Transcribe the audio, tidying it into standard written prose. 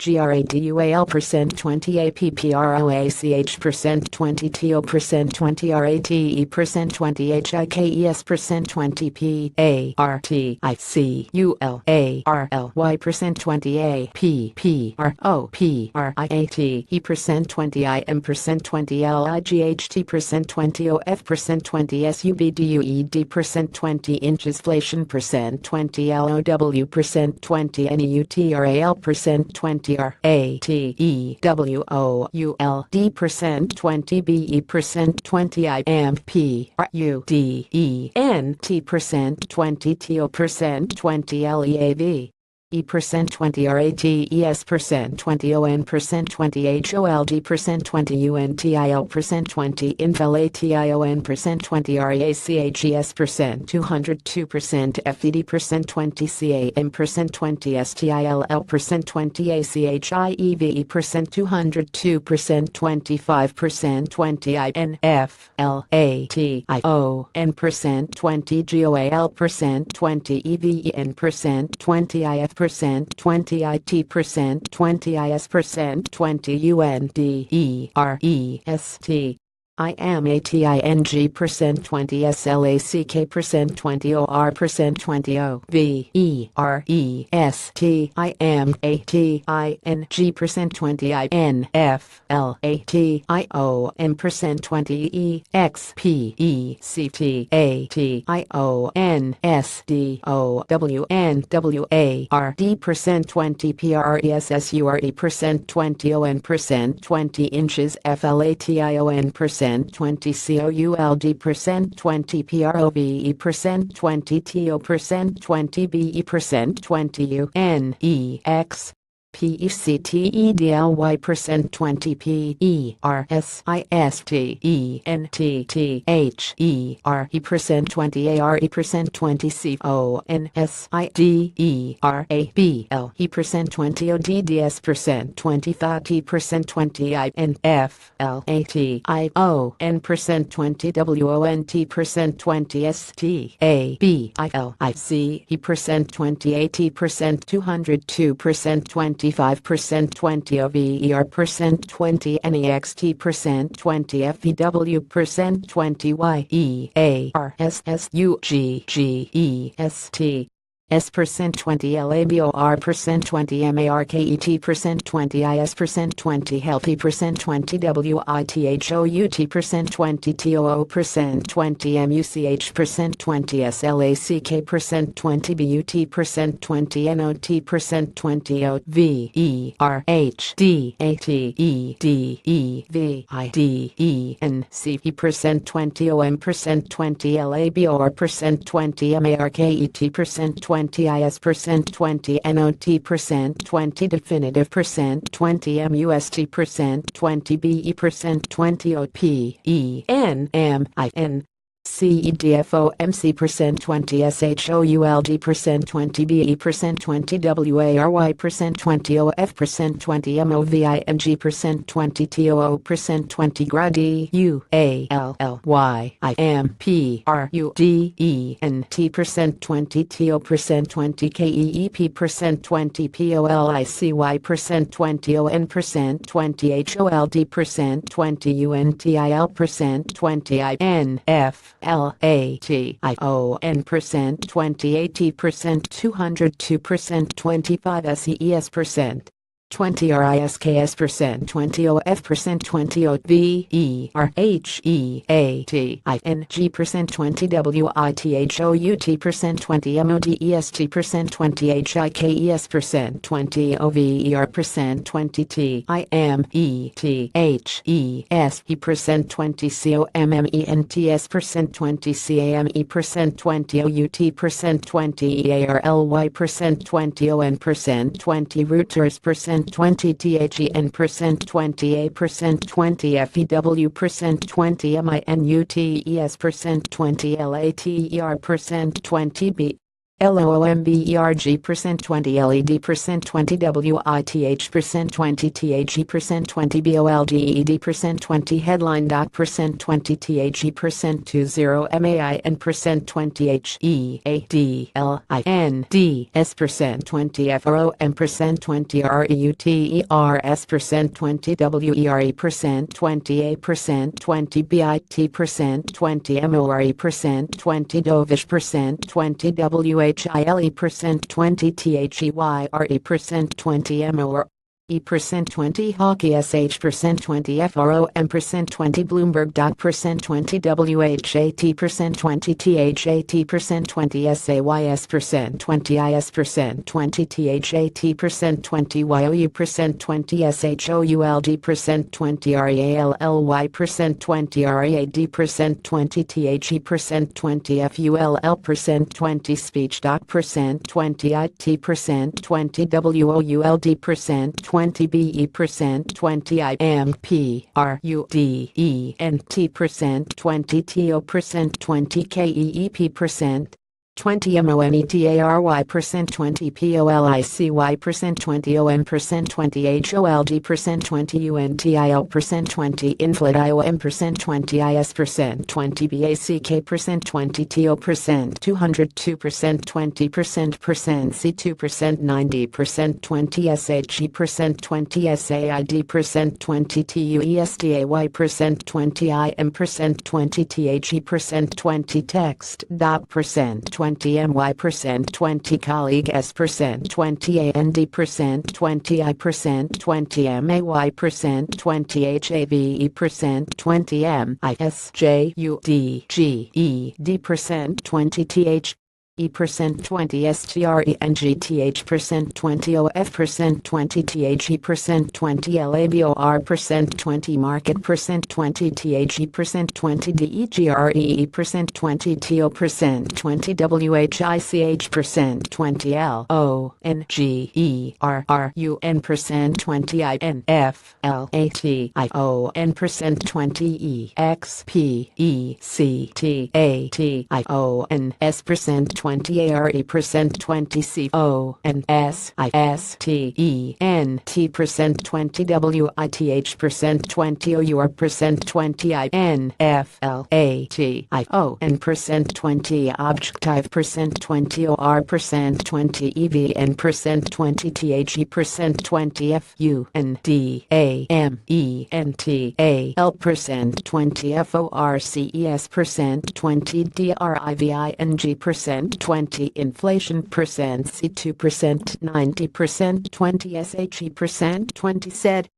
gradual percent 20 approach percent 20 to percent 20 rate percent 20 hikes percent 20 particuli percent 20 appropriate percent 20 im percent 20 light percent 20 of percent 20 subdued percent 20 inches inflation percent 20 low percent 20 neutral percent 20 ratewould percent 20 be percent 20 imp rudent percent 20 to percent 20 leav percent 20 rates percent 20 on percent 20 hold percent 20 until percent 20 inflation percent 20 raches percent 202 percent fed percent 20 cam percent 20 still percent 20 achiev percent 202 percent 25 percent 20 inflatio n percent 20 goal percent 20 evn percent 20 if percent 20 it percent 20 is percent 20 undrest I am ating percent 20 slack percent 20 or percent 20 overest I am ating percent 20 inflatio n percent 20 expectatio nward percent 20 pressure percent 20 on percent 20 inches flatio percent 20 could percent 20 prove percent 20 to percent 20 be percent 20 unex PECTEDLY percent 20 PERSISTENTTHERE percent 20 ARE percent 20 CONSIDERABLE percent 20 ODDS percent 20 30 percent 20 INFLATIO N percent 20 WONT percent 20 STABILIC percent 20 80 percent 202 percent 25% 20 OVER percent 20 NEXT percent 20 FEW percent 20 YEARSSUGGEST S percent 20 LABOR percent 20 MARKET percent 20 IS percent 20 healthy percent 20 WITHOUT percent 20 TOO percent 20 MUCH percent 20 SLACK percent 20 BUT percent 20 NOT percent 20 OVERHDATEDEVIDENCP percent 20 OM percent 20 LABOR percent 20 MARKET percent 20 IS percent 20 NOT percent 20 definitive percent 20 MUST percent 20 BE percent 20 OPENMIN CEDFOMC percent 20 SHOULD percent 20 BE percent 20 WARY percent 20 OF percent 20 MOVING percent 20 TOO percent 20 GRADY UALLYIMPRUDENT percent 20 TO percent 20 KEEP percent 20 POLICY percent 20 ON percent 20 HOLD percent 20 UNTIL percent 20 INF LATION percent 20 80% 202% 25 SES percent 20 RISKS percent 20 OF percent 20 OVERHEATING percent 20 WITHOUT percent 20 MODEST percent 20 HIKES percent 20 OVER percent 20 TIMETHESE percent 20 COMMENTS percent 20 CAME percent 20 OUT percent 20 EARLY percent 20 ON percent 20 routers percent 20 THEN percent 20 A percent 20 FEW percent 20 MINUTES percent 20 LATER percent 20 B LOOMBERG percent 20 LED percent 20 WITH percent 20 THE percent 20 BOLGED percent 20 headline dot percent 20 THE percent 20 MAIN percent 20 HEADLINDS percent 20 FROM percent 20 REUTERS percent 20 WERE percent 20 A percent 20 BIT percent 20 MORE percent 20 DOVISH percent 20 WHILE percent 20 THEYRE percent 20 MOR E percent 20 Hockey SH percent 20 FROM percent 20 Bloomberg dot percent 20 WHAT percent 20 THAT percent 20 SAYS percent 20 IS percent 20 THAT percent 20 YOU percent 20 SHOULD percent 20 REALLY percent 20 READ percent 20 THE percent 20 FULL percent 20 speech dot percent 20 IT percent 20 WOULD percent 20 BE percent 20 IMPRUDENT percent 20 TO percent 20 KEEP percent 20 MONETARY percent 20 POLICY percent 20 OM percent 20 HOLD percent 20 UNTIL percent 20 inflat IOM percent 20 IS percent 20 BACK percent 20 TO percent 202 percent 20 percent C2 percent 90 percent 20 SHE percent 20 SAID percent 20 TUESDAY percent 20 IM percent 20 THE percent 20 text dot percent 20 MY percent 20 colleague S percent 20 AND percent 20 I percent 20 MAY percent 20 HAVE percent 20 MISJUDGED percent 20 TH E percent 20 STRENGTH percent 20 OF percent 20 THE percent 20 LABOR percent 20 market percent 20 THE percent 20 DEGREE percent 20 TO percent 20 WHICH percent 20 LONGERRUN percent 20 INFLATION percent 20 EXPECTATION S percent 20 ARE percent 20 CONSISTENT percent 20 WITH percent 20 OUR percent 20 INFLATION percent 20 objective percent 20 OR percent 20 EVN percent 20 THE percent 20 FUNDAMENTAL percent 20 FORCES percent 20 DRIVING percent 20 inflation percent C2 percent 90 percent 20 SHE percent 20 said